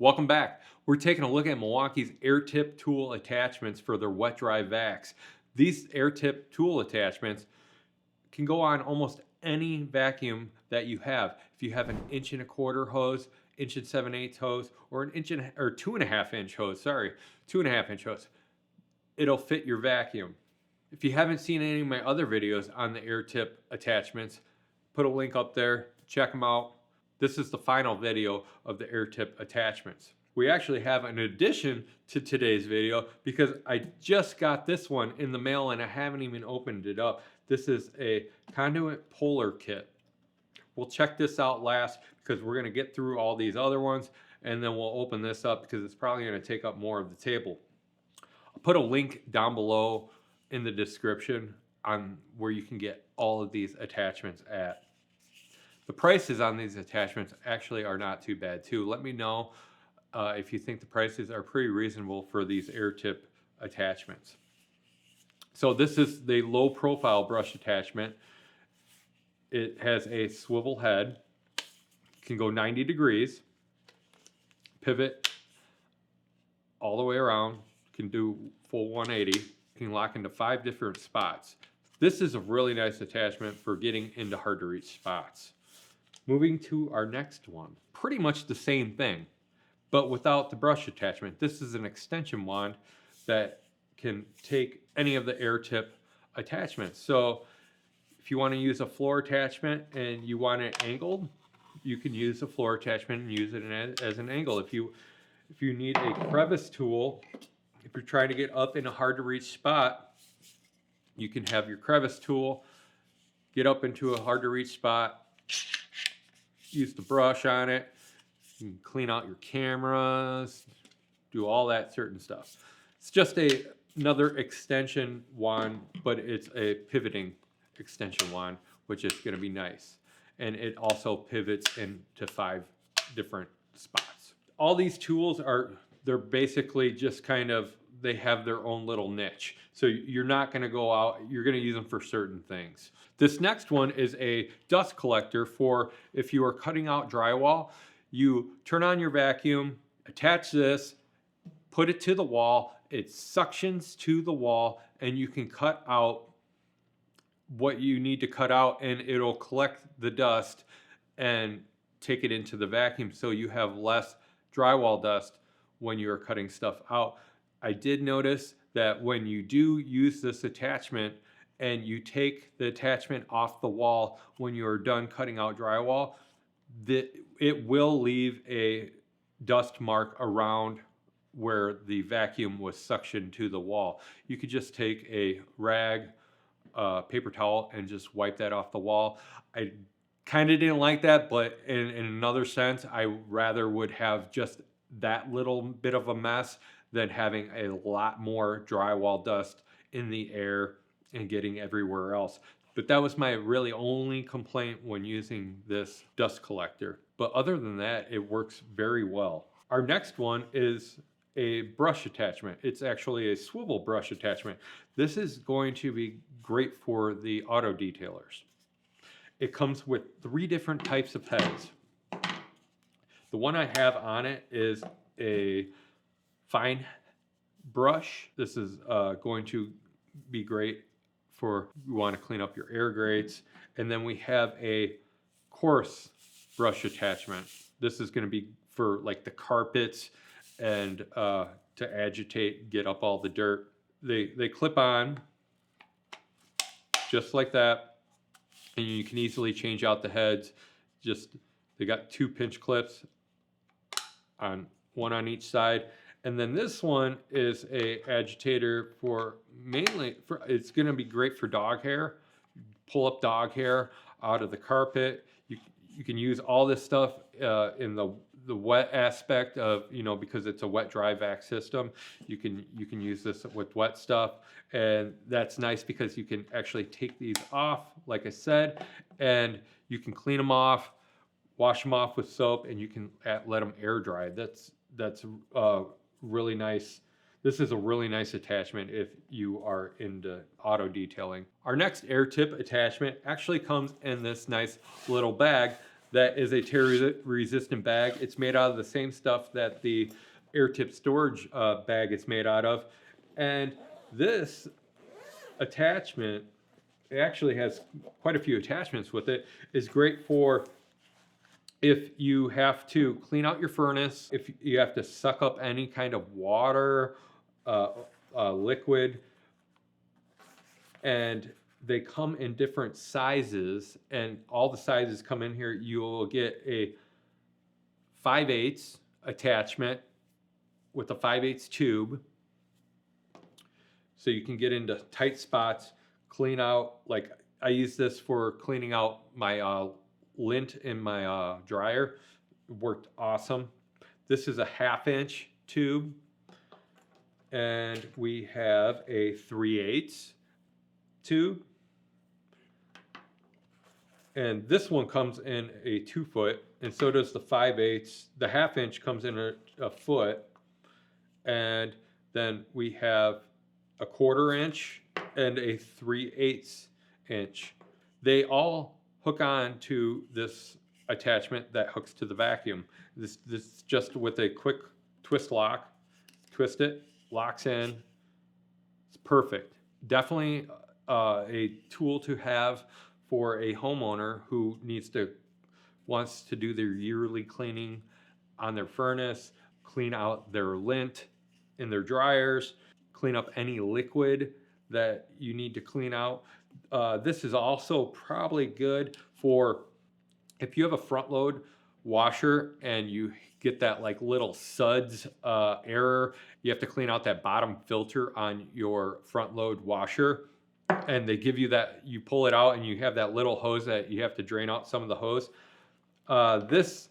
Welcome back. We're taking a look at Milwaukee's Air Tip tool attachments for their wet dry vacs. These Air Tip tool attachments can go on almost any vacuum that you have. If you have an 1.25" hose, 1 7/8" hose, or an 2.5" hose, 2.5" hose, it'll fit your vacuum. If you haven't seen any of my other videos on the Air Tip attachments, put a link up there, check them out. This is the final video of the Air Tip attachments. We actually have an addition to today's video because I just got this one in the mail and I haven't even opened it up. This is a Conduit Pole Kit. We'll check this out last because we're going to get through all these other ones and then we'll open this up because it's probably going to take up more of the table. I'll put a link down below in the description on where you can get all of these attachments at. The prices on these attachments actually are not too bad too. Let me know if you think the prices are pretty reasonable for these Air Tip attachments. So this is the low profile brush attachment. It has a swivel head, can go 90 degrees, pivot all the way around, can do full 180, can lock into 5 different spots. This is a really nice attachment for getting into hard to reach spots. Moving to our next one, pretty much the same thing, but without the brush attachment. This is an extension wand that can take any of the Air Tip attachments. So if you want to use a floor attachment and you want it angled, you can use a floor attachment and use it as an angle. If you need a crevice tool, if you're trying to get up in a hard to reach spot, you can have your crevice tool, get up into a hard to reach spot, use the brush on it, you can clean out your cameras, do all that certain stuff. It's just another extension wand, but it's a pivoting extension wand, which is going to be nice. And it also pivots into 5 different spots. All these tools they're basically just kind of, they have their own little niche. So you're not going to go out, you're going to use them for certain things. This next one is a dust collector for if you are cutting out drywall. You turn on your vacuum, attach this, put it to the wall, it suctions to the wall, and you can cut out what you need to cut out and it'll collect the dust and take it into the vacuum so you have less drywall dust when you're cutting stuff out. I did notice that when you do use this attachment and you take the attachment off the wall when you're done cutting out drywall, it will leave a dust mark around where the vacuum was suctioned to the wall. You could just take a rag, paper towel, and just wipe that off the wall. I kind of didn't like that, but in another sense, I rather would have just that little bit of a mess than having a lot more drywall dust in the air and getting everywhere else. But that was my really only complaint when using this dust collector. But other than that, it works very well. Our next one is a brush attachment. It's actually a swivel brush attachment. This is going to be great for the auto detailers. It comes with 3 different types of heads. The one I have on it is a fine brush. This is going to be great for you want to clean up your air grates. And then we have a coarse brush attachment. This is going to be for like the carpets and to agitate, get up all the dirt. They clip on just like that, and you can easily change out the heads. They got 2 pinch clips on one on each side. And then this one is a agitator for it's going to be great for dog hair. Pull up dog hair out of the carpet. You can use all this stuff in the wet aspect of, because it's a wet dry vac system. You can use this with wet stuff, and that's nice because you can actually take these off, like I said, and you can clean them off, wash them off with soap, and you can let them air dry. That's really nice. This is a really nice attachment if you are into auto detailing. Our next Air Tip attachment actually comes in this nice little bag that is a tear resistant bag. It's made out of the same stuff that the air tip storage bag is made out of. And this attachment, it actually has quite a few attachments with it, is great for if you have to clean out your furnace, if you have to suck up any kind of water, liquid, and they come in different sizes, and all the sizes come in here. You will get a 5/8 attachment with a 5/8 tube, so you can get into tight spots, clean out. Like I use this for cleaning out my lint in my dryer. It worked awesome. This is a 1/2 inch tube, and we have a 3/8 tube, and this one comes in a 2 foot, and so does the 5/8. The 1/2 inch comes in a foot, and then we have a 1/4 inch and a 3/8 inch. They all hook on to this attachment that hooks to the vacuum. This just with a quick twist lock, twist it, locks in. It's perfect. Definitely a tool to have for a homeowner who wants to do their yearly cleaning on their furnace, clean out their lint in their dryers, clean up any liquid that you need to clean out. This is also probably good for if you have a front load washer and you get that like little suds error. You have to clean out that bottom filter on your front load washer, and they give you that, you pull it out and you have that little hose that you have to drain out some of the hose. This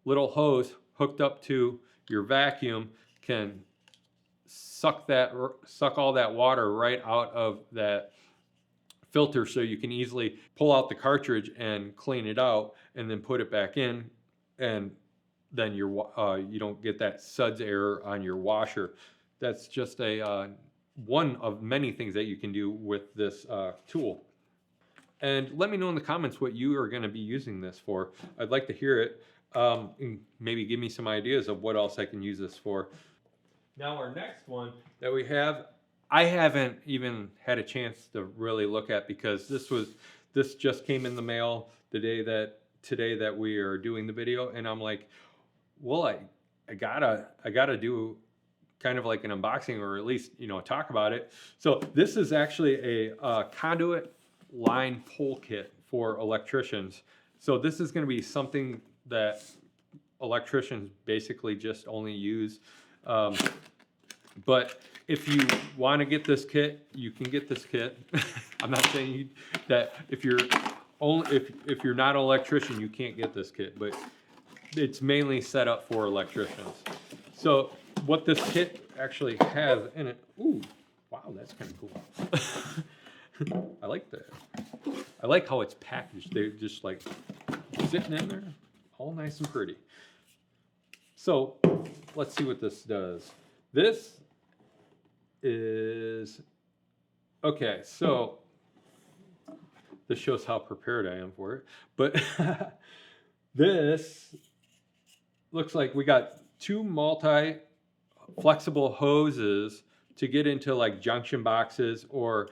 little hose hooked up to your vacuum can suck all that water right out of that filter, so you can easily pull out the cartridge and clean it out and then put it back in, and then you don't get that suds error on your washer. That's just a one of many things that you can do with this tool. And let me know in the comments what you are going to be using this for. I'd like to hear it. And maybe give me some ideas of what else I can use this for. Now our next one that we have, I haven't even had a chance to really look at, because this just came in the mail today that we are doing the video, and I'm like, well, I gotta do kind of like an unboxing, or at least talk about it. So this is actually a conduit line pole kit for electricians. So this is going to be something that electricians basically just only use. But if you want to get this kit, you can get this kit. I'm not saying that if you're not an electrician, you can't get this kit, but it's mainly set up for electricians. So what this kit actually has in it, ooh, wow, that's kind of cool. I like that. I like how it's packaged. They're just like sitting in there, all nice and pretty. So let's see what this does. This is, okay, so this shows how prepared I am for it. But this looks like we got two flexible hoses to get into like junction boxes or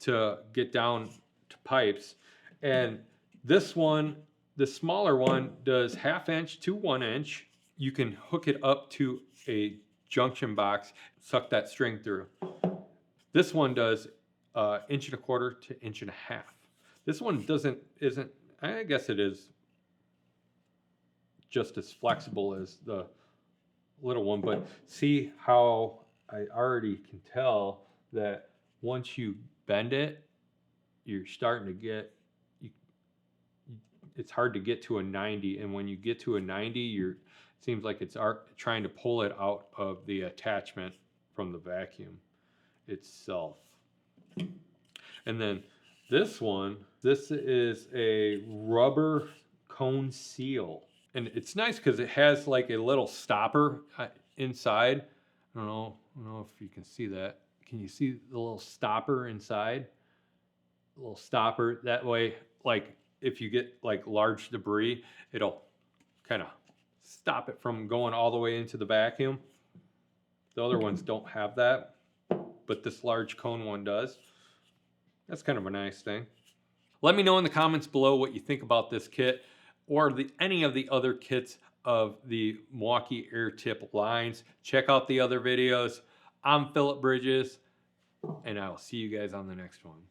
to get down to pipes. And this one, the smaller one, does 1/2 inch to 1 inch. You can hook it up to a junction box, suck that string through. This one does 1.25 inches to 1.5 inches. This one isn't, I guess it is just as flexible as the little one, but see how I already can tell that once you bend it, you're starting to get, it's hard to get to a 90, and when you get to a 90, it seems like it's trying to pull it out of the attachment from the vacuum itself. And then this is a rubber cone seal, and it's nice because it has like a little stopper inside. I don't know if you can see that. Can you see the little stopper inside? A little stopper, that way, like if you get like large debris, it'll kind of stop it from going all the way into the vacuum. The other ones don't have that, but this large cone one does. That's kind of a nice thing. Let me know in the comments below what you think about this kit or any of the other kits of the Milwaukee Air Tip lines. Check out the other videos. I'm Philip Bridges, and I'll see you guys on the next one.